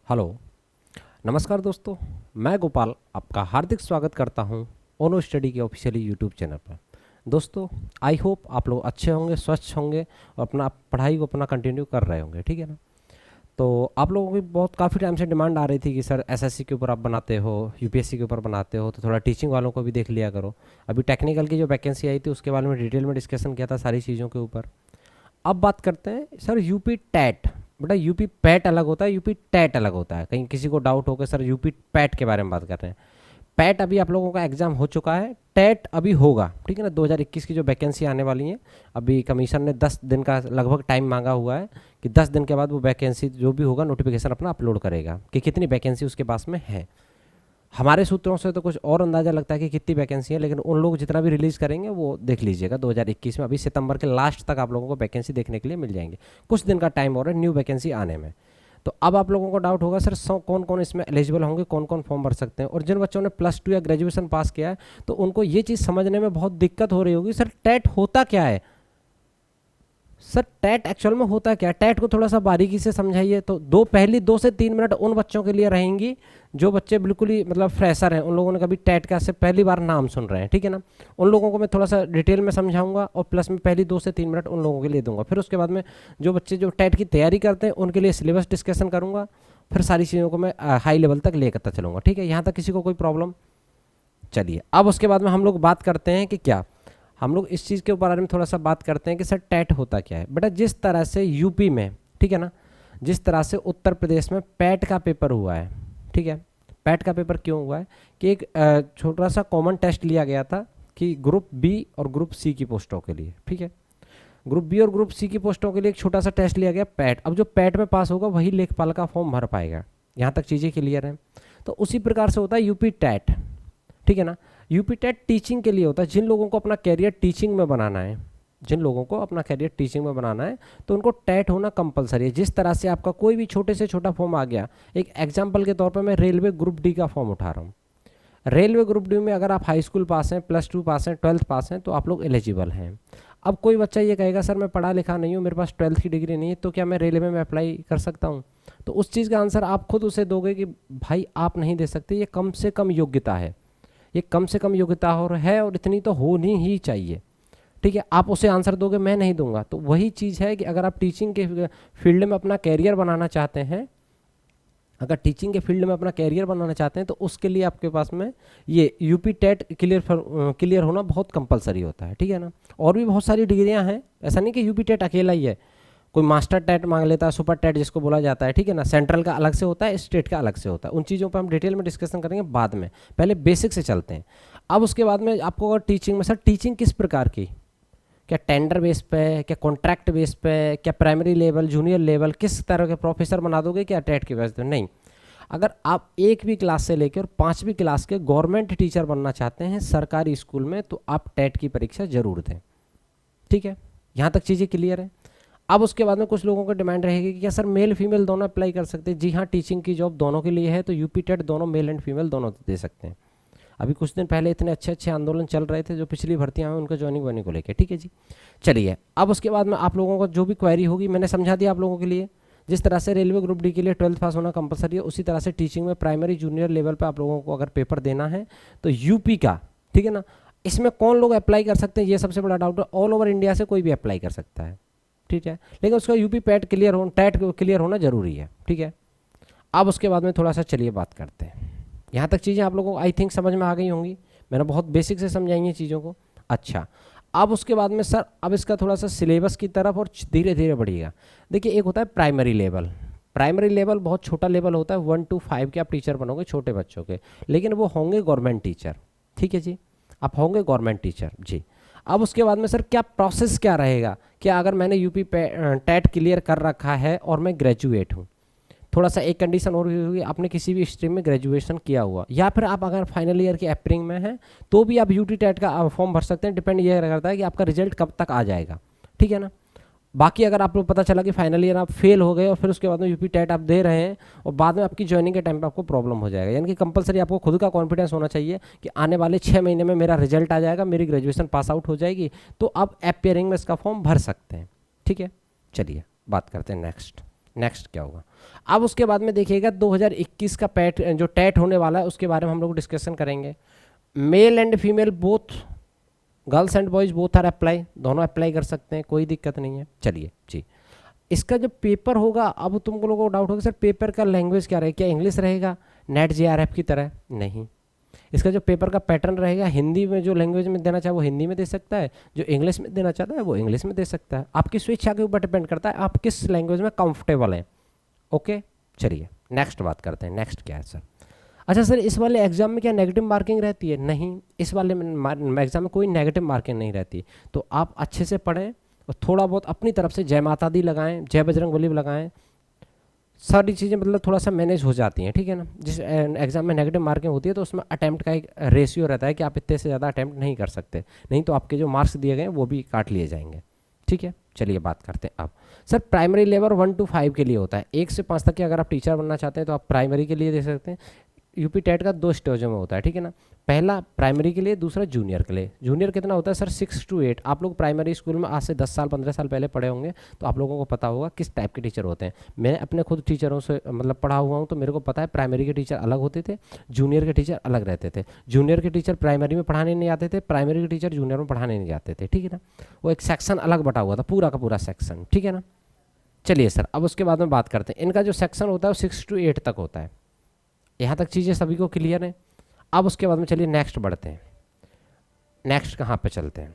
Hello, नमस्कार दोस्तों। मैं गोपाल आपका हार्दिक स्वागत करता हूं ओनो स्टडी के ऑफिशियली यूट्यूब चैनल पर। दोस्तों, आई होप आप लोग अच्छे होंगे, स्वस्थ होंगे और अपना पढ़ाई को अपना कंटिन्यू कर रहे होंगे, ठीक है ना। तो आप लोगों की बहुत काफ़ी टाइम से डिमांड आ रही थी कि सर एसएससी के ऊपर आप बनाते हो, यूपीएससी के ऊपर बनाते हो, तो थोड़ा टीचिंग वालों को भी देख लिया करो। अभी टेक्निकल की जो वैकेंसी आई थी उसके बारे में डिटेल में डिस्कशन किया था सारी चीज़ों के ऊपर। अब बात करते हैं सर यूपी टैट। बेटा यूपी पैट अलग होता है, यूपी टैट अलग होता है। कहीं किसी को डाउट हो कि सर यूपी पैट के बारे में बात कर रहे हैं। पैट अभी आप लोगों का एग्जाम हो चुका है, टैट अभी होगा, ठीक है ना। 2021 की जो वैकेंसी आने वाली है, अभी कमीशन ने 10 दिन का लगभग टाइम मांगा हुआ है कि 10 दिन के बाद वो वैकेंसी जो भी होगा नोटिफिकेशन अपना अपलोड करेगा कि कितनी वैकेंसी उसके पास में है। हमारे सूत्रों से तो कुछ और अंदाज़ा लगता है कि कितनी वैकेंसी है, लेकिन उन लोग जितना भी रिलीज़ करेंगे वो देख लीजिएगा 2021 में। अभी सितंबर के लास्ट तक आप लोगों को वैकेंसी देखने के लिए मिल जाएंगे। कुछ दिन का टाइम और है न्यू वैकेंसी आने में। तो अब आप लोगों को डाउट होगा सर कौन कौन इसमें एलिजिबल होंगे, कौन कौन फॉर्म भर सकते हैं। और जिन बच्चों ने +2 या ग्रेजुएशन पास किया है तो उनको ये चीज़ समझने में बहुत दिक्कत हो रही होगी, सर टैट होता क्या है। सर टैट एक्चुअल में होता क्या है, टैट को थोड़ा सा बारीकी से समझाइए। तो पहली 2 से 3 मिनट उन बच्चों के लिए रहेंगी जो बच्चे बिल्कुल ही मतलब फ्रेशर हैं, उन लोगों ने कभी टैट का से पहली बार नाम सुन रहे हैं, ठीक है ना। उन लोगों को मैं थोड़ा सा डिटेल में समझाऊंगा और प्लस में पहली 2 से 3 मिनट उन लोगों के लिए दूंगा। फिर उसके बाद में जो बच्चे जो टैट की तैयारी करते हैं उनके लिए सिलेबस डिस्कशन करूँगा। फिर सारी चीज़ों को मैं हाई लेवल तक लेकर चलूँगा, ठीक है। यहाँ तक किसी को कोई प्रॉब्लम। चलिए अब उसके बाद में हम लोग बात करते हैं कि क्या हम लोग इस चीज़ के बारे में थोड़ा सा बात करते हैं कि सर टैट होता क्या है। बेटा जिस तरह से यूपी में, ठीक है ना, जिस तरह से उत्तर प्रदेश में पैट का पेपर हुआ है, ठीक है। पैट का पेपर क्यों हुआ है कि एक छोटा सा कॉमन टेस्ट लिया गया था कि ग्रुप बी और ग्रुप सी की पोस्टों के लिए, ठीक है। ग्रुप बी और ग्रुप सी की पोस्टों के लिए एक छोटा सा टेस्ट लिया गया पैट। अब जो पैट में पास होगा वही लेखपाल का फॉर्म भर पाएगा। यहाँ तक चीज़ें क्लियर हैं। तो उसी प्रकार से होता है यूपी टैट, ठीक है ना। यूपी टेट टीचिंग के लिए होता है। जिन लोगों को अपना कैरियर टीचिंग में बनाना है, जिन लोगों को अपना कैरियर टीचिंग में बनाना है तो उनको टेट होना कंपलसरी है। जिस तरह से आपका कोई भी छोटे से छोटा फॉर्म आ गया, एक एग्जांपल के तौर पे मैं रेलवे ग्रुप डी का फॉर्म उठा रहा हूँ। रेलवे ग्रुप डी में अगर आप हाई स्कूल पास हैं, +2 पास हैं, 12th पास हैं तो आप लोग एलिजिबल हैं। अब कोई बच्चा ये कहेगा सर मैं पढ़ा लिखा नहीं हूँ, मेरे पास 12th की डिग्री नहीं है, तो क्या मैं रेलवे में अप्लाई कर सकता हूँ। तो उस चीज़ का आंसर आप खुद उसे दोगे कि भाई आप नहीं दे सकते, ये कम से कम योग्यता है, ये कम से कम योग्यता है और इतनी तो होनी ही चाहिए, ठीक है। आप उसे आंसर दोगे, मैं नहीं दूंगा। तो वही चीज़ है कि अगर आप टीचिंग के फील्ड में अपना कैरियर बनाना चाहते हैं, अगर टीचिंग के फील्ड में अपना कैरियर बनाना चाहते हैं तो उसके लिए आपके पास में ये यूपी टेट क्लियर होना बहुत कंपलसरी होता है, ठीक है ना। और भी बहुत सारी डिग्रियां हैं, ऐसा नहीं कि यूपी टेट अकेला ही है। कोई मास्टर टेट मांग लेता है, सुपर टेट जिसको बोला जाता है, ठीक है ना। सेंट्रल का अलग से होता है, स्टेट का अलग से होता है। उन चीज़ों पर हम डिटेल में डिस्कशन करेंगे बाद में, पहले बेसिक से चलते हैं। अब उसके बाद में आपको अगर टीचिंग में, सर टीचिंग किस प्रकार की, क्या टेंडर बेस पे, क्या कॉन्ट्रैक्ट बेस पे, क्या प्राइमरी लेवल, जूनियर लेवल, किस तरह के प्रोफेसर बना दोगे क्या टेट की बेस पे, नहीं। अगर आप 1वीं क्लास से लेकर 5वीं क्लास के गवर्नमेंट टीचर बनना चाहते हैं सरकारी स्कूल में तो आप टेट की परीक्षा जरूर दें, ठीक है। यहाँ तक चीज़ें क्लियर है। अब उसके बाद में कुछ लोगों को डिमांड रहेगी कि क्या सर मेल फीमेल दोनों अप्लाई कर सकते हैं। जी हाँ, टीचिंग की जॉब दोनों के लिए है तो यूपी टेट दोनों मेल एंड फीमेल दोनों दे सकते हैं। अभी कुछ दिन पहले इतने अच्छे अच्छे आंदोलन चल रहे थे जो पिछली भर्तियां हैं उनका ज्वाइनिंग वाइनिंग को लेकर, ठीक है जी। चलिए अब उसके बाद में आप लोगों को जो भी क्वेरी होगी मैंने समझा दिया आप लोगों के लिए। जिस तरह से रेलवे ग्रुप डी के लिए 12th पास होना कंपलसरी है, उसी तरह से टीचिंग में प्राइमरी जूनियर लेवल पर आप लोगों को अगर पेपर देना है तो यूपी का, ठीक है ना। इसमें कौन लोग अप्लाई कर सकते हैं ये सबसे बड़ा डाउट है। ऑल ओवर इंडिया से कोई भी अप्लाई कर सकता है, ठीक है, लेकिन उसका यूपी पैट क्लियर हो, टैट क्लियर होना जरूरी है, ठीक है। अब उसके बाद में थोड़ा सा चलिए बात करते हैं। यहाँ तक चीज़ें आप लोगों को आई थिंक समझ में आ गई होंगी। मैंने बहुत बेसिक से समझाई चीज़ों को। अच्छा, अब उसके बाद में सर अब इसका थोड़ा सा सिलेबस की तरफ और धीरे धीरे बढ़िएगा। देखिए एक होता है प्राइमरी लेवल। प्राइमरी लेवल बहुत छोटा लेवल होता है, 1 to 5 के आप टीचर बनोगे छोटे बच्चों के, लेकिन वो होंगे गवर्नमेंट टीचर, ठीक है जी, आप होंगे गवर्नमेंट टीचर जी। अब उसके बाद में सर क्या प्रोसेस क्या रहेगा, क्या अगर मैंने यूपी टेट क्लियर कर रखा है और मैं ग्रेजुएट हूँ, थोड़ा सा एक कंडीशन और होगी, आपने किसी भी स्ट्रीम में ग्रेजुएशन किया हुआ, या फिर आप अगर फाइनल ईयर की अप्रैल में हैं तो भी आप यूटी टेट का फॉर्म भर सकते हैं। डिपेंड ये करता है कि आपका रिजल्ट कब तक आ जाएगा, ठीक है ना। बाकी अगर आप लोग पता चला कि फाइनल ईयर आप फेल हो गए और फिर उसके बाद में यूपी टेट आप दे रहे हैं और बाद में आपकी ज्वाइनिंग के टाइम पे आपको प्रॉब्लम हो जाएगा, यानी कि कंपलसरी आपको खुद का कॉन्फिडेंस होना चाहिए कि आने वाले 6 महीने में मेरा रिजल्ट आ जाएगा, मेरी ग्रेजुएशन पास आउट हो जाएगी, तो आप अपियरिंग में इसका फॉर्म भर सकते हैं, ठीक है। चलिए बात करते हैं नेक्स्ट क्या होगा। अब उसके बाद में देखिएगा 2021 का पैट जो टेट होने वाला है उसके बारे में हम लोग डिस्कशन करेंगे। Male and female both, girls and boys both are apply, दोनों अप्लाई कर सकते हैं, कोई दिक्कत नहीं है। चलिए जी, इसका जो पेपर होगा, अब तुम लोगों को डाउट होगा सर पेपर का लैंग्वेज क्या रहेगा, क्या इंग्लिश रहेगा नेट JRF की तरह? नहीं, इसका जो पेपर का पैटर्न रहेगा, हिंदी में जो लैंग्वेज में देना चाहे वो हिंदी में दे सकता है, जो इंग्लिश में देना चाहता है वो इंग्लिश में दे सकता है। आपकी स्वेच्छा के ऊपर डिपेंड करता है आप किस लैंग्वेज में कंफर्टेबल हैं। ओके, चलिए नेक्स्ट बात करते हैं। नेक्स्ट क्या है सर? अच्छा सर, इस वाले एग्जाम में क्या नेगेटिव मार्किंग रहती है? नहीं, इस वाले एग्जाम में कोई नेगेटिव मार्किंग नहीं रहती। तो आप अच्छे से पढ़ें और थोड़ा बहुत अपनी तरफ से जय माता दी लगाएं, जय बजरंग बली लगाएं, सारी चीज़ें मतलब थोड़ा सा मैनेज हो जाती हैं, ठीक है ना। जिस एग्जाम में नेगेटिव मार्किंग होती है तो उसमें अटैम्प्ट का एक रेशियो रहता है कि आप इतने से ज़्यादा अटैम्प्ट नहीं कर सकते, नहीं तो आपके जो मार्क्स दिए गए हैं वो भी काट लिए जाएंगे, ठीक है। चलिए बात करते हैं अब। सर प्राइमरी लेवल 1 to 5 के लिए होता है, 1 से 5 तक के अगर आप टीचर बनना चाहते हैं तो आप प्राइमरी के लिए दे सकते हैं। यूपी टेट का 2 स्टेजों में होता है, ठीक है ना। पहला प्राइमरी के लिए, दूसरा जूनियर के लिए। जूनियर कितना होता है सर? 6 to 8। आप लोग प्राइमरी स्कूल में आज से 10 साल 15 साल पहले पढ़े होंगे तो आप लोगों को पता होगा किस टाइप के टीचर होते हैं। मैं अपने खुद टीचरों से मतलब पढ़ा हुआ हूँ तो मेरे को पता है प्राइमरी के टीचर अलग होते थे, जूनियर के टीचर अलग रहते थे। जूनियर के टीचर प्राइमरी में पढ़ाने नहीं आते थे, प्राइमरी के टीचर जूनियर में पढ़ाने नहीं जाते थे, ठीक है ना। वो एक सेक्शन अलग बटा हुआ था, पूरा का पूरा सेक्शन, ठीक है ना। चलिए सर, अब उसके बाद में बात करते हैं। इनका जो सेक्शन होता है वो 6 to 8 तक होता है। यहाँ तक चीज़ें सभी को क्लियर है। अब उसके बाद में चलिए नेक्स्ट बढ़ते हैं। नेक्स्ट कहाँ पे चलते हैं?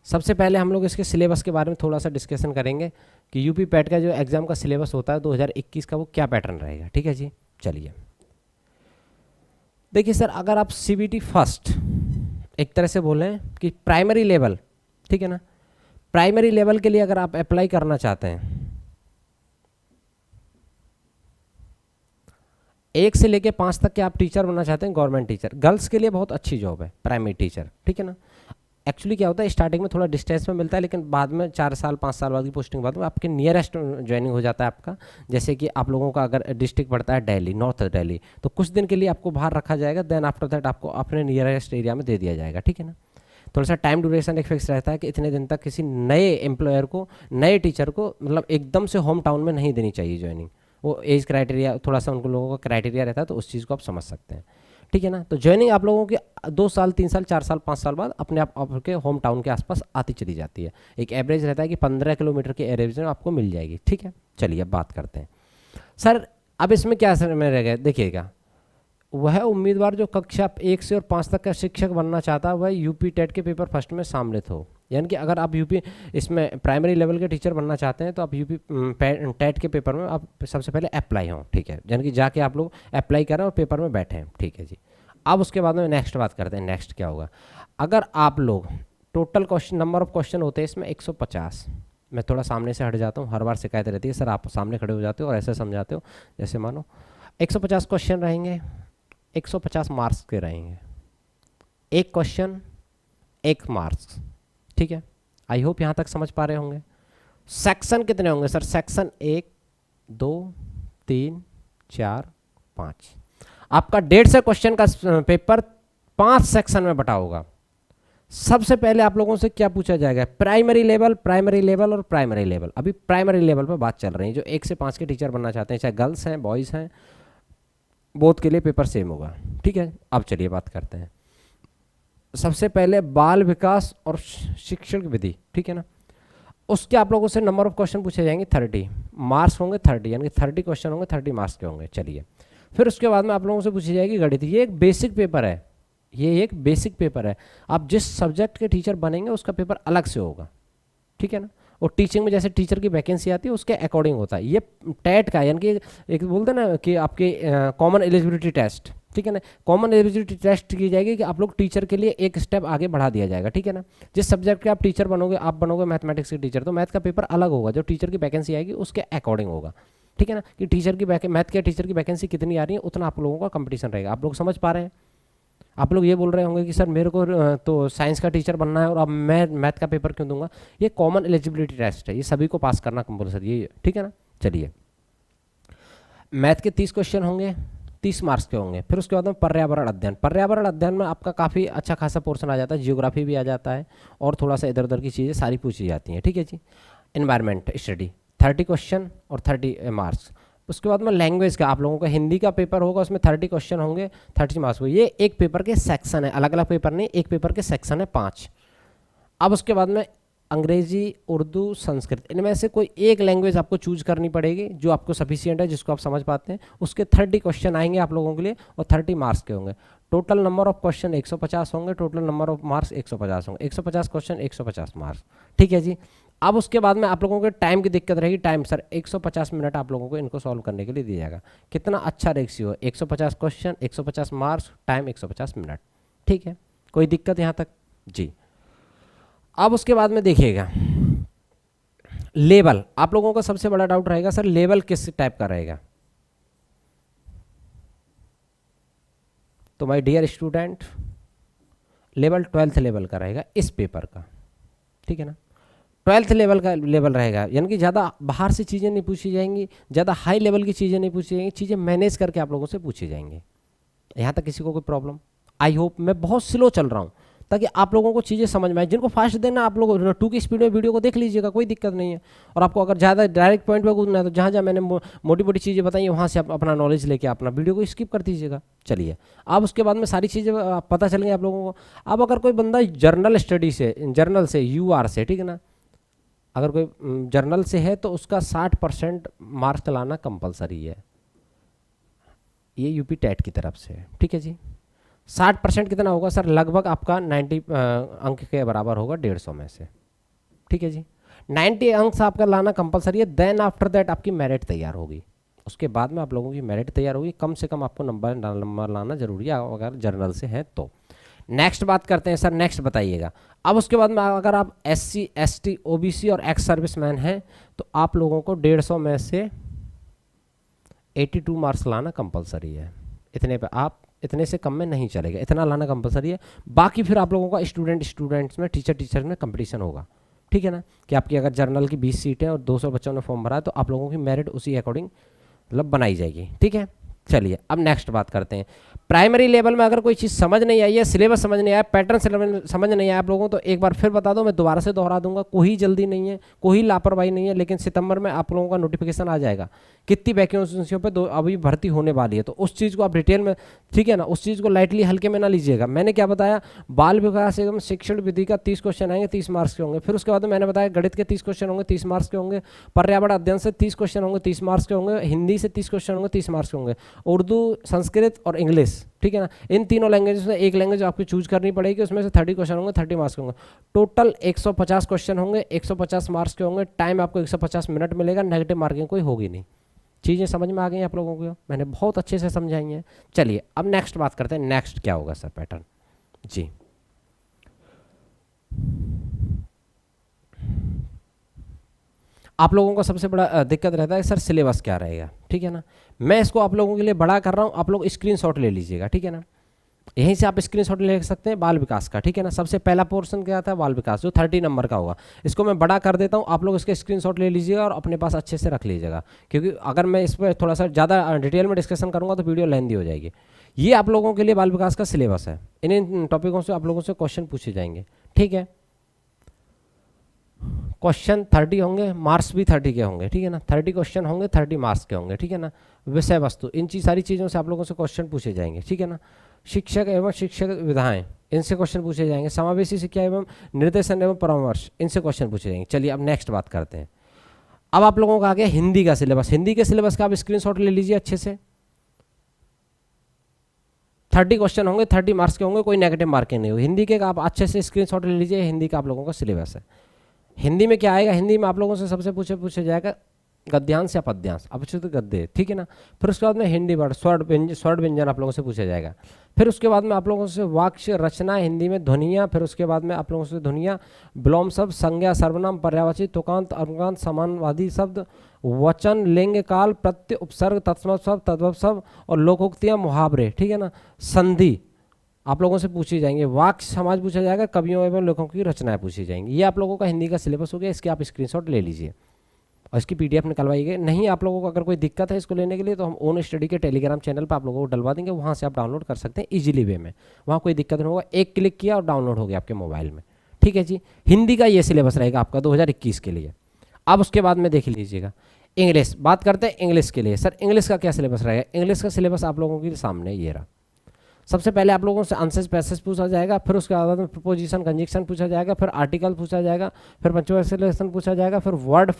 सबसे पहले हम लोग इसके सिलेबस के बारे में थोड़ा सा डिस्कशन करेंगे कि यूपी पैट का जो एग्ज़ाम का सिलेबस होता है 2021 का वो क्या पैटर्न रहेगा, ठीक है जी। चलिए देखिए सर, अगर आप CBT फर्स्ट एक तरह से बोलें कि प्राइमरी लेवल, ठीक है ना, प्राइमरी लेवल के लिए अगर आप अप्लाई करना चाहते हैं, 1 से लेके 5 तक के आप टीचर बनना चाहते हैं, गवर्नमेंट टीचर, गर्ल्स के लिए बहुत अच्छी जॉब है प्राइमरी टीचर, ठीक है ना। एक्चुअली क्या होता है, स्टार्टिंग में थोड़ा डिस्टेंस में मिलता है लेकिन बाद में 4 साल 5 साल बाद की पोस्टिंग बाद में आपके नियरेस्ट ज्वाइनिंग हो जाता है आपका। जैसे कि आप लोगों का अगर डिस्ट्रिक्ट पड़ता है दिल्ली, नॉर्थ दिल्ली, तो कुछ दिन के लिए आपको बाहर रखा जाएगा, देन आफ्टर दैट आपको अपने नियरेस्ट एरिया में दे दिया जाएगा, ठीक है ना। थोड़ा सा टाइम ड्यूरेशन एक फिक्स रहता है कि इतने दिन तक किसी नए एम्प्लॉयर को, नए टीचर को मतलब एकदम से होम टाउन में नहीं देनी चाहिए ज्वाइनिंग। वो एज क्राइटेरिया थोड़ा सा उन लोगों का क्राइटेरिया रहता है, तो उस चीज़ को आप समझ सकते हैं, ठीक है ना। तो ज्वाइनिंग आप लोगों की 2 साल 3 साल 4 साल 5 साल बाद अपने आप आपके होम टाउन के आसपास आती चली जाती है। एक एवरेज रहता है कि 15 किलोमीटर के एवरेज में आपको मिल जाएगी, ठीक है। चलिए अब बात करते हैं सर, अब इसमें क्या सर में रह गया, देखिएगा वह उम्मीदवार जो कक्षा 1 से और 5 तक का शिक्षक बनना चाहता है वह यूपी टेट के पेपर फर्स्ट में सम्मिलित हो। यानी कि अगर आप यूपी इसमें प्राइमरी लेवल के टीचर बनना चाहते हैं तो आप यूपी टेट के पेपर में आप सबसे पहले अप्लाई हों, ठीक है। यानी कि जाके आप लोग अप्लाई करें और पेपर में बैठें, ठीक है जी। अब उसके बाद में नेक्स्ट बात करते हैं। नेक्स्ट क्या होगा, अगर आप लोग total question number of question होते हैं इसमें 150। मैं थोड़ा सामने से हट जाता हूँ, हर बार शिकायत रहती है सर आप सामने खड़े हो जाते हो और ऐसे समझाते हो, जैसे मानो 150 क्वेश्चन रहेंगे, 150 मार्क्स के रहेंगे, एक क्वेश्चन 1 मार्क्स, ठीक है। आई होप यहाँ तक समझ पा रहे होंगे। सेक्शन कितने होंगे सर? सेक्शन 1 2 3 4 5। आपका 150 क्वेश्चन का पेपर 5 सेक्शन में बटा होगा। सबसे पहले आप लोगों से क्या पूछा जाएगा? प्राइमरी लेवल, प्राइमरी लेवल और प्राइमरी लेवल। अभी प्राइमरी लेवल पर बात चल रही है। जो 1 से 5 के टीचर बनना चाहते हैं, चाहे गर्ल्स हैं बॉयज़ हैं, बोथ के लिए पेपर सेम होगा, ठीक है। अब चलिए बात करते हैं। सबसे पहले बाल विकास और शिक्षण विधि, ठीक है ना, उसके आप लोगों से नंबर ऑफ क्वेश्चन पूछे जाएंगे 30, मार्क्स होंगे 30, यानी कि 30 क्वेश्चन होंगे, 30 मार्क्स के होंगे। चलिए फिर उसके बाद में आप लोगों से पूछी जाएगी गणित। ये एक बेसिक पेपर है, ये एक बेसिक पेपर है। आप जिस सब्जेक्ट के टीचर बनेंगे उसका पेपर अलग से होगा, ठीक है ना। और टीचिंग में जैसे टीचर की वैकेंसी आती है उसके अकॉर्डिंग होता है। ये टेट का यानी कि एक बोलते हैं ना कि आपके कॉमन एलिजिबिलिटी टेस्ट, ठीक है ना, कॉमन एलिजिबिलिटी टेस्ट की जाएगी कि आप लोग टीचर के लिए एक स्टेप आगे बढ़ा दिया जाएगा, ठीक है ना। जिस सब्जेक्ट के आप टीचर बनोगे, आप बनोगे मैथमेटिक्स के टीचर, तो मैथ का पेपर अलग होगा, जो टीचर की वैकेंसी आएगी उसके अकॉर्डिंग होगा, ठीक है ना। कि टीचर की मैथ के टीचर की वैकेंसी कितनी आ रही है उतना आप लोगों का कंपटीशन रहेगा। आप लोग समझ पा रहे हैं? आप लोग ये बोल रहे होंगे कि सर मेरे को तो साइंस का टीचर बनना है और अब मैं मैथ का पेपर क्यों दूंगा? ये कॉमन एलिजिबिलिटी टेस्ट है, ये सभी को पास करना कंपलसरी है, ठीक है ना। चलिए मैथ के 30 क्वेश्चन होंगे, 30 मार्क्स के होंगे। फिर उसके बाद में पर्यावरण अध्ययन, पर्यावरण अध्ययन में आपका काफ़ी अच्छा खासा पोर्शन आ जाता है, जियोग्राफी भी आ जाता है और थोड़ा सा इधर उधर की चीज़ें सारी पूछी जाती हैं, ठीक है जी। एनवायरमेंट स्टडी 30 क्वेश्चन और 30 मार्क्स। उसके बाद में लैंग्वेज का आप लोगों का हिंदी का पेपर होगा, उसमें 30 क्वेश्चन होंगे, 30 मार्क्स को। ये एक पेपर के सेक्शन है, अलग अलग पेपर नहीं, एक पेपर के सेक्शन है 5। अब उसके बाद में अंग्रेजी, उर्दू, संस्कृत, इनमें से कोई एक लैंग्वेज आपको चूज करनी पड़ेगी जो आपको सफिशिएंट है, जिसको आप समझ पाते हैं। उसके 30 क्वेश्चन आएंगे आप लोगों के लिए और 30 मार्क्स के होंगे। टोटल नंबर ऑफ क्वेश्चन 150 होंगे, टोटल नंबर ऑफ मार्क्स 150 होंगे। 150 क्वेश्चन 150 मार्क्स, ठीक है जी। अब उसके बाद में आप लोगों के टाइम की दिक्कत रहेगी। टाइम सर 150 मिनट आप लोगों को इनको सॉल्व करने के लिए दिया जाएगा। कितना अच्छा रेशियो है, 150 क्वेश्चन 150 मार्क्स, टाइम 150 मिनट, ठीक है। कोई दिक्कत यहाँ तक जी। अब उसके बाद में देखिएगा लेवल, आप लोगों का सबसे बड़ा डाउट रहेगा सर लेवल किस टाइप का रहेगा। तो my dear student, level 12th level का रहेगा इस पेपर का, ठीक है ना। 12th लेवल का लेवल रहेगा, यानी कि ज़्यादा बाहर से चीज़ें नहीं पूछी जाएंगी, ज़्यादा हाई लेवल की चीज़ें नहीं पूछी जाएंगी, चीज़ें मैनेज करके आप लोगों से पूछी जाएंगी। यहाँ तक किसी को कोई प्रॉब्लम? आई होप मैं बहुत स्लो चल रहा हूँ ताकि आप लोगों को चीज़ें समझ में आए। जिनको फास्ट देना आप लोग 2 की स्पीड में वीडियो को देख लीजिएगा, कोई दिक्कत नहीं है। और आपको अगर ज़्यादा डायरेक्ट पॉइंट पे कूदना है तो जहाँ जहाँ मैंने मोटी मोटी चीज़ें बताई वहाँ से आप अपना नॉलेज लेके अपना वीडियो को स्किप कर दीजिएगा। चलिए, अब उसके बाद में सारी चीज़ें पता चल गई आप लोगों को। अब अगर कोई बंदा जर्नल स्टडी से, जर्नल से, UR से, ठीक है ना, अगर कोई जर्नल से है तो उसका 60% मार्क्स लाना कंपलसरी है। ये यूपी टेट की तरफ से, ठीक है जी। 60% कितना होगा सर? लगभग आपका 90 अंक के बराबर होगा 150 में से, ठीक है जी। 90 अंक आपका लाना कंपलसरी है। देन आफ्टर दैट आपकी मेरिट तैयार होगी। उसके बाद में आप लोगों की मेरिट तैयार होगी, कम से कम आपको नंबर लाना जरूरी है अगर जर्नल से है तो। नेक्स्ट बात करते हैं सर, नेक्स्ट बताइएगा। अब उसके बाद में अगर आप SC, ST, OBC और एक्स सर्विसमैन हैं तो आप लोगों को 150 में से 82 मार्क्स लाना कंपलसरी है। इतने पे आप, इतने से कम में नहीं चलेगा, इतना लाना कंपलसरी है। बाकी फिर आप लोगों का स्टूडेंट्स में, टीचर में कंपटीशन होगा, ठीक है ना। कि आपकी अगर जर्नल की 20 सीटें और 200 बच्चों ने फॉर्म भरा है तो आप लोगों की मेरिट उसी अकॉर्डिंग मतलब बनाई जाएगी, ठीक है। चलिए अब नेक्स्ट बात करते हैं। प्राइमरी लेवल में अगर कोई चीज़ समझ नहीं आई है, सिलेबस समझ नहीं आया, पैटर्न समझ नहीं आया आप लोगों को, तो एक बार फिर बता दो, मैं दोबारा से दोहरा दूंगा। कोई जल्दी नहीं है, कोई लापरवाही नहीं है, लेकिन सितंबर में आप लोगों का नोटिफिकेशन आ जाएगा कितनी वैकेंसियों पे अभी भर्ती होने वाली है। तो उस चीज़ को आप डिटेल में, ठीक है ना, उस चीज़ को लाइटली हल्के में ना लीजिएगा। मैंने क्या बताया, बाल विकास एवं शिक्षण विधि का 30 क्वेश्चन आएंगे, 30 मार्क्स के होंगे। फिर उसके बाद मैंने बताया गणित के 30 क्वेश्चन होंगे, 30 मार्क्स के होंगे। पर्यावरण अध्ययन से 30 क्वेश्चन होंगे, 30 मार्क्स के होंगे। हिंदी से 30 क्वेश्चन होंगे, 30 मार्क्स के होंगे। उर्दू, संस्कृत और इंग्लिश, ठीक है ना, इन तीनों लैंग्वेज में एक लैंग्वेज आपको चूज करनी पड़ेगी, उसमें से 30 क्वेश्चन होंगे, 30 मार्क्स के होंगे। टोटल 150 क्वेश्चन होंगे, 150 मार्क्स के होंगे। टाइम आपको 150 मिनट मिलेगा, नेगेटिव मार्किंग कोई होगी नहीं। चीज़ें समझ में आ गई आप लोगों को, मैंने बहुत अच्छे से समझाई हैं। चलिए अब नेक्स्ट बात करते हैं, नेक्स्ट क्या होगा सर पैटर्न जी। आप लोगों का सबसे बड़ा दिक्कत रहता है सर सिलेबस क्या रहेगा, ठीक है ना। मैं इसको आप लोगों के लिए बड़ा कर रहा हूँ, आप लोग स्क्रीनशॉट ले लीजिएगा, ठीक है ना। यहीं से आप स्क्रीनशॉट ले सकते हैं बाल विकास का, ठीक है ना। सबसे पहला पोर्शन क्या था, बाल विकास, जो 30 नंबर का होगा। इसको मैं बड़ा कर देता हूँ, आप लोग इसके स्क्रीनशॉट ले लीजिएगा और अपने पास अच्छे से रख लीजिएगा, क्योंकि अगर मैं इस पर थोड़ा सा ज़्यादा डिटेल में डिस्कशन करूँगा तो वीडियो लेंथी हो जाएगी। ये आप लोगों के लिए बाल विकास का सिलेबस है, इन टॉपिकों से आप लोगों से क्वेश्चन पूछे जाएंगे, ठीक है। क्वेश्चन 30 होंगे, मार्क्स भी 30 के होंगे, ठीक है ना। 30 क्वेश्चन होंगे, 30 मार्क्स के होंगे, ठीक है ना। विषय वस्तु, इन सारी चीज़ों से आप लोगों से क्वेश्चन पूछे जाएंगे, ठीक है ना। शिक्षक एवं शिक्षक विधाएं, इनसे क्वेश्चन पूछे जाएंगे। समावेशी शिक्षा एवं निर्देशन एवं परामर्श, इनसे क्वेश्चन पूछे जाएंगे। चलिए अब नेक्स्ट बात करते हैं। अब आप लोगों का आ गया हिंदी का सिलेबस। हिंदी के सिलेबस का आप स्क्रीनशॉट ले लीजिए अच्छे से। 30 क्वेश्चन होंगे, 30 मार्क्स के होंगे, कोई नेगेटिव मार्किंग नहीं होगी। हिंदी के आप अच्छे से स्क्रीनशॉट ले लीजिए। हिंदी का आप लोगों का सिलेबस है। हिंदी में क्या आएगा, हिंदी में आप लोगों से सबसे पूछे जाएगा गद्यांश या पद्यांश, अपचित गद्य, ठीक है ना। फिर उसके बाद में हिंदी वर्ड, स्वर्ण व्यंजन आप लोगों से पूछा जाएगा। फिर उसके बाद में आप लोगों से वाक्य रचना हिंदी में, ध्वनियाँ। फिर उसके बाद में आप लोगों से ध्वनियाँ, विलोम शब्द, संज्ञा, सर्वनाम, पर्यायवाची, तुकांत, अनुगांत, समानवादी शब्द, वचन, लिंग, काल, प्रत्यय, उपसर्ग, तत्सम शब्द, तद्भव शब्द और लोकोक्तियाँ, मुहावरे, ठीक है ना। संधि आप लोगों से पूछी जाएंगे। वाक्य समाज पूछा जाएगा, कवियों एवं लेखकों की रचनाएं पूछी जाएंगी। ये आप लोगों का हिंदी का सिलेबस हो गया, इसके आप स्क्रीनशॉट ले लीजिए। और इसकी पीडीएफ निकलवाइए। नहीं आप लोगों को अगर कोई दिक्कत है इसको लेने के लिए तो हम ओन स्टडी के टेलीग्राम चैनल पर आप लोगों को डलवा देंगे, वहाँ से आप डाउनलोड कर सकते हैं इजीली वे में, वहाँ कोई दिक्कत नहीं होगा, एक क्लिक किया और डाउनलोड हो गया आपके मोबाइल में। ठीक है जी, हिंदी का ये सिलेबस रहेगा आपका 2021 के लिए। अब उसके बाद में देख लीजिएगा इंग्लिश, बात करते हैं इंग्लिश के लिए। सर इंग्लिश का क्या सिलेबस रहेगा? इंग्लिश का सिलेबस आप लोगों के सामने ये रहा। सबसे पहले आप लोगों से आंसर्स पैसेज पूछा जाएगा, फिर उसके बाद में प्रपोजिशन कंजक्शन पूछा जाएगा, फिर आर्टिकल पूछा जाएगा, फिर पंक्चुएशन पूछा जाएगा, फिर वर्ड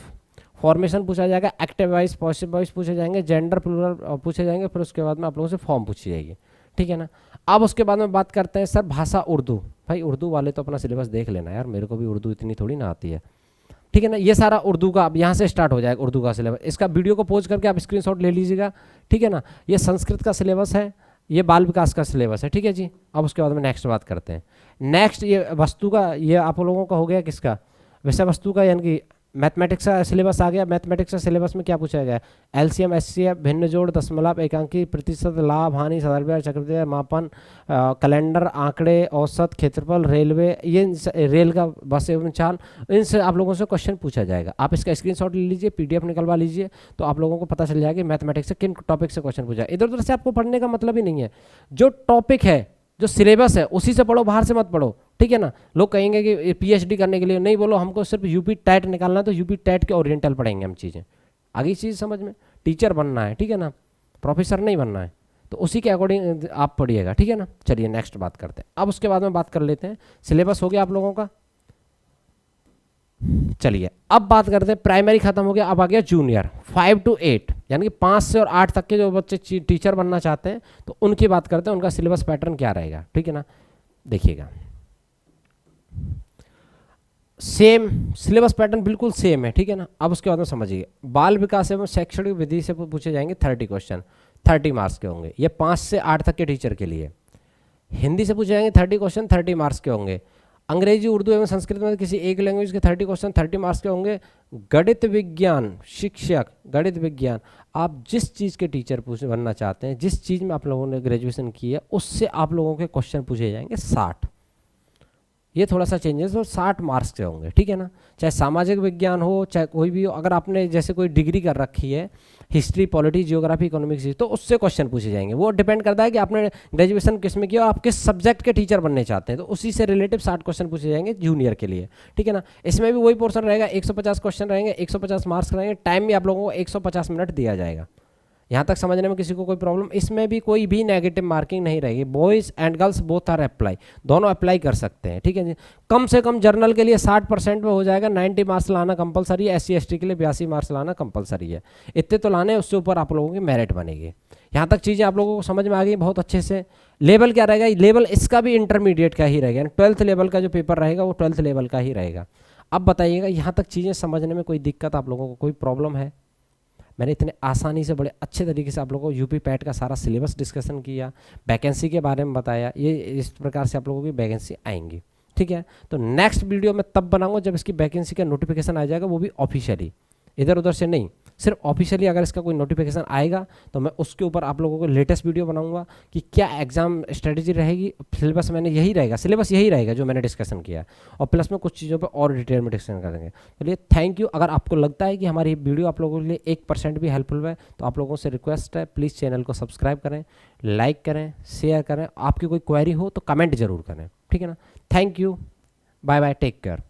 फॉर्मेशन पूछा जाएगा, एक्टिव वॉइस पॉजिटिव वॉइस पूछे जाएंगे, जेंडर प्लूरल पूछे जाएंगे, फिर उसके बाद में आप लोगों से फॉर्म पूछी जाएगी। ठीक है ना। अब उसके बाद में बात करते हैं सर भाषा उर्दू। भाई उर्दू वाले तो अपना सिलेबस देख लेना यार, मेरे को भी उर्दू इतनी थोड़ी ना आती है। ठीक है ना, ये सारा उर्दू का अब यहाँ से स्टार्ट हो जाएगा उर्दू का सिलेबस। इसका वीडियो को पोज करके आप स्क्रीनशॉट ले लीजिएगा। ठीक है ना, ये संस्कृत का सिलेबस है, ये बाल विकास का सिलेबस है। ठीक है जी। अब उसके बाद में नेक्स्ट बात करते हैं। नेक्स्ट ये वस्तु का, ये आप लोगों का हो गया किसका, विषय वस्तु का, यानी कि मैथमेटिक्स का सिलेबस आ गया। मैथमेटिक्स का सिलेबस में क्या पूछा गया? एलसीएम, एचसीएफ, भिन्न जोड़, दशमलव, एकांकी, प्रतिशत, लाभ हानि, सरल ब्याज, चक्रवृद्धि मापन, कैलेंडर, आंकड़े, औसत, क्षेत्रफल, रेलवे, ये रेल का बस एवं चाल, इनसे आप लोगों से क्वेश्चन पूछा जाएगा। आप इसका स्क्रीनशॉट ले लीजिए, पीडीएफ निकलवा लीजिए, तो आप लोगों को पता चल जाएगा मैथमेटिक्स से किन टॉपिक से क्वेश्चन पूछा है। इधर उधर से आपको पढ़ने का मतलब ही नहीं है, जो टॉपिक है जो सिलेबस है उसी से पढ़ो, बाहर से मत पढ़ो। ठीक है ना। लोग कहेंगे कि पीएचडी करने के लिए नहीं, बोलो हमको सिर्फ यूपी टेट निकालना है तो यूपी टेट के ओरिएंटल पढ़ेंगे हम चीज़ें। आगे चीज़ समझ में, टीचर बनना है, ठीक है ना, प्रोफेसर नहीं बनना है, तो उसी के अकॉर्डिंग आप पढ़िएगा। ठीक है ना। चलिए नेक्स्ट बात करते हैं। अब उसके बाद में बात कर लेते हैं, सिलेबस हो गया आप लोगों का। चलिए अब बात करते हैं, प्राइमरी खत्म हो गया, अब आ गया जूनियर 5 to 8, यानी कि 5 से और 8 तक के जो बच्चे टीचर बनना चाहते हैं तो उनकी बात करते हैं, उनका सिलेबस पैटर्न क्या रहेगा। ठीक है ना, देखिएगा सेम सिलेबस पैटर्न बिल्कुल सेम है। ठीक है ना। अब उसके बाद में समझिए, बाल विकास एवं शैक्षणिक विधि से पूछे जाएंगे 30 क्वेश्चन, 30 मार्क्स के होंगे, ये 5 से 8 तक के टीचर के लिए। हिंदी से पूछे जाएंगे 30 क्वेश्चन, 30 मार्क्स के होंगे। अंग्रेजी, उर्दू एवं संस्कृत में किसी एक लैंग्वेज के 30 क्वेश्चन, 30 मार्क्स के होंगे। गणित विज्ञान शिक्षक, गणित विज्ञान, आप जिस चीज़ के टीचर बनना चाहते हैं, जिस चीज़ में आप लोगों ने ग्रेजुएशन की है, उससे आप लोगों के क्वेश्चन पूछे जाएंगे 60। ये थोड़ा सा चेंजेस और 60 मार्क्स के होंगे। ठीक है ना। चाहे सामाजिक विज्ञान हो, चाहे कोई भी हो, अगर आपने जैसे कोई डिग्री कर रखी है हिस्ट्री, पॉलिटी, जियोग्राफी, इकोनॉमिक्स, तो उससे क्वेश्चन पूछे जाएंगे। वो डिपेंड करता है कि आपने ग्रेजुएशन किस में किया और आप किस सब्जेक्ट के टीचर बनने चाहते हैं, तो उसी से रिलेटिव 60 क्वेश्चन पूछे जाएंगे जूनियर के लिए। ठीक है ना। इसमें भी वही पोर्शन रहेगा, 150 क्वेश्चन रहेंगे, 150 मार्क्स रहेंगे, टाइम भी आप लोगों को 150 मिनट दिया जाएगा। यहाँ तक समझने में किसी को कोई प्रॉब्लम? इसमें भी कोई भी नेगेटिव मार्किंग नहीं रहेगी। Boys and girls both are apply, दोनों अप्लाई कर सकते हैं। ठीक है जी। कम से कम जर्नल के लिए 60% में हो जाएगा, 90 मार्क्स लाना कंपलसरी है। SC ST के लिए 82 मार्क्स लाना कंपलसरी है। इतने तो लाने, उससे ऊपर आप लोगों की मेरिट बनेगी। यहाँ तक चीज़ें आप लोगों को समझ में आ गई बहुत अच्छे से। लेवल क्या रहेगा? लेवल इसका भी इंटरमीडिएट का ही रहेगा, 12th लेवल का जो पेपर रहेगा वो 12th लेवल का ही रहेगा। अब बताइएगा, यहाँ तक चीज़ें समझने में कोई दिक्कत आप लोगों को, कोई प्रॉब्लम है? मैंने इतने आसानी से बड़े अच्छे तरीके से आप लोगों को यूपी पैट का सारा सिलेबस डिस्कशन किया, वैकेंसी के बारे में बताया, ये इस प्रकार से आप लोगों की वैकेंसी आएंगी। ठीक है। तो नेक्स्ट वीडियो मैं तब बनाऊंगा जब इसकी वैकेंसी का नोटिफिकेशन आ जाएगा, वो भी ऑफिशियली, इधर उधर से नहीं, सिर्फ ऑफिशियली अगर इसका कोई नोटिफिकेशन आएगा तो मैं उसके ऊपर आप लोगों को लेटेस्ट वीडियो बनाऊंगा कि क्या एग्जाम स्ट्रेटेजी रहेगी। सिलेबस मैंने यही रहेगा, सिलेबस यही रहेगा जो मैंने डिस्कशन किया, और प्लस में कुछ चीज़ों पे और डिटेल में डिस्कशन करेंगे। चलिए थैंक यू। अगर आपको लगता है कि हमारी वीडियो आप लोगों के लिए 1% भी हेल्पफुल है तो आप लोगों से रिक्वेस्ट है, प्लीज़ चैनल को सब्सक्राइब करें, लाइक करें, शेयर करें। आपकी कोई क्वेरी हो तो कमेंट जरूर करें। ठीक है ना। Thank you, bye bye, take care.